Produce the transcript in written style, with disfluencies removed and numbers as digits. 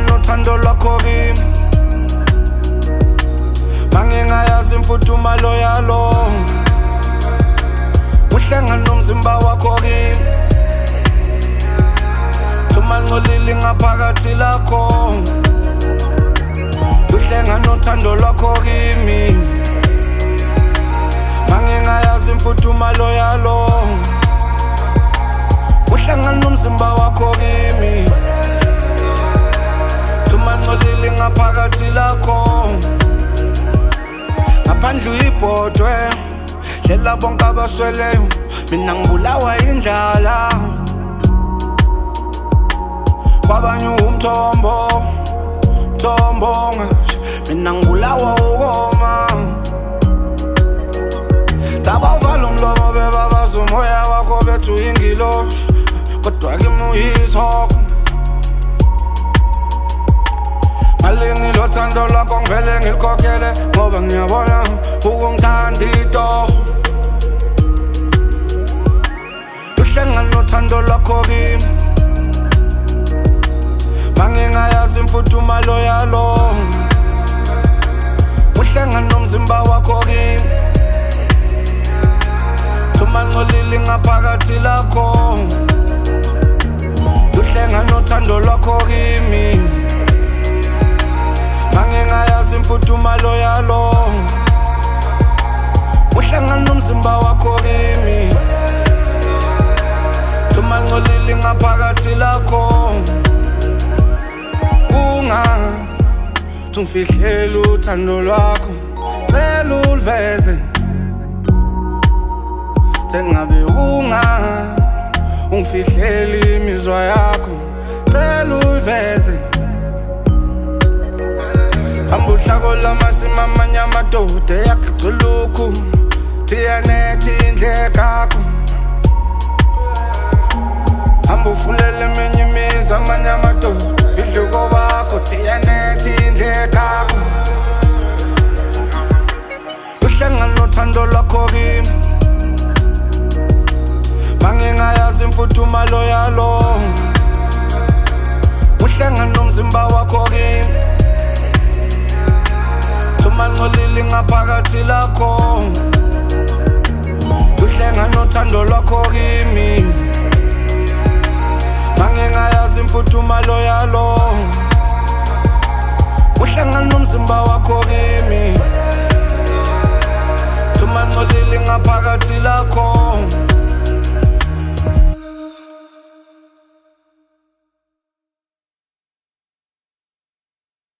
nothando lwakho kimi mangingayazi imfudumalo yalo uhlangana nomzimba wakho kimi Tumalngcolile ngaphakathi lakho uhlangana nothando lwakho kimi mangingayazi imfudumalo yalo uhlangana nomzimba wakho kimi Tumalngcolile ngaphakathi lakho ngaphandle uyibhodwe hlela bonke abasweleyo mina ngibulawa indlala kwabanye umthombo ngasho mina ngibulawa ukoma tabavala umlomo bebabaza umoya wakho bethu ingilosi kodwa kimi uyithoko malingi lothando lwakho ngivele ngilukhokhele ngoba ngiyabona ukungithanda ito uhlangana nothando lwakho kimi mangingayazi imfudumalo yalo uhlangana nomzimba wakho kimi Tumalngcolile ngaphakathi lakho uhlangana nothando lwakho kimi mangingayazi imfudumalo yalo uhlangana nomzimba wakho kimi Tumalngcolile ngaphakathi lakho Tungifihlele uthando lwakho cela uliveze sengabe ungifihlele imizwa yakho cela uliveze hamba uhlako lamasima amanye amadoda yakugculuku thiyanethi indlekakho hamba ufulele eminye imizi amanye amadoda idluko bakho thiyanethi indlekakho uhlangana nothando lwakho kimi mangingayazi imfudumalo yalo uhlangana nomzimba wakho kimi Tumalngcolile ngaphakathi lakho uhlangana nothando lwakho kimi mangingayazi imfudumalo yalo uhlangana nomzimba wakho kimi Tumalngcolile ngaphakathi lakho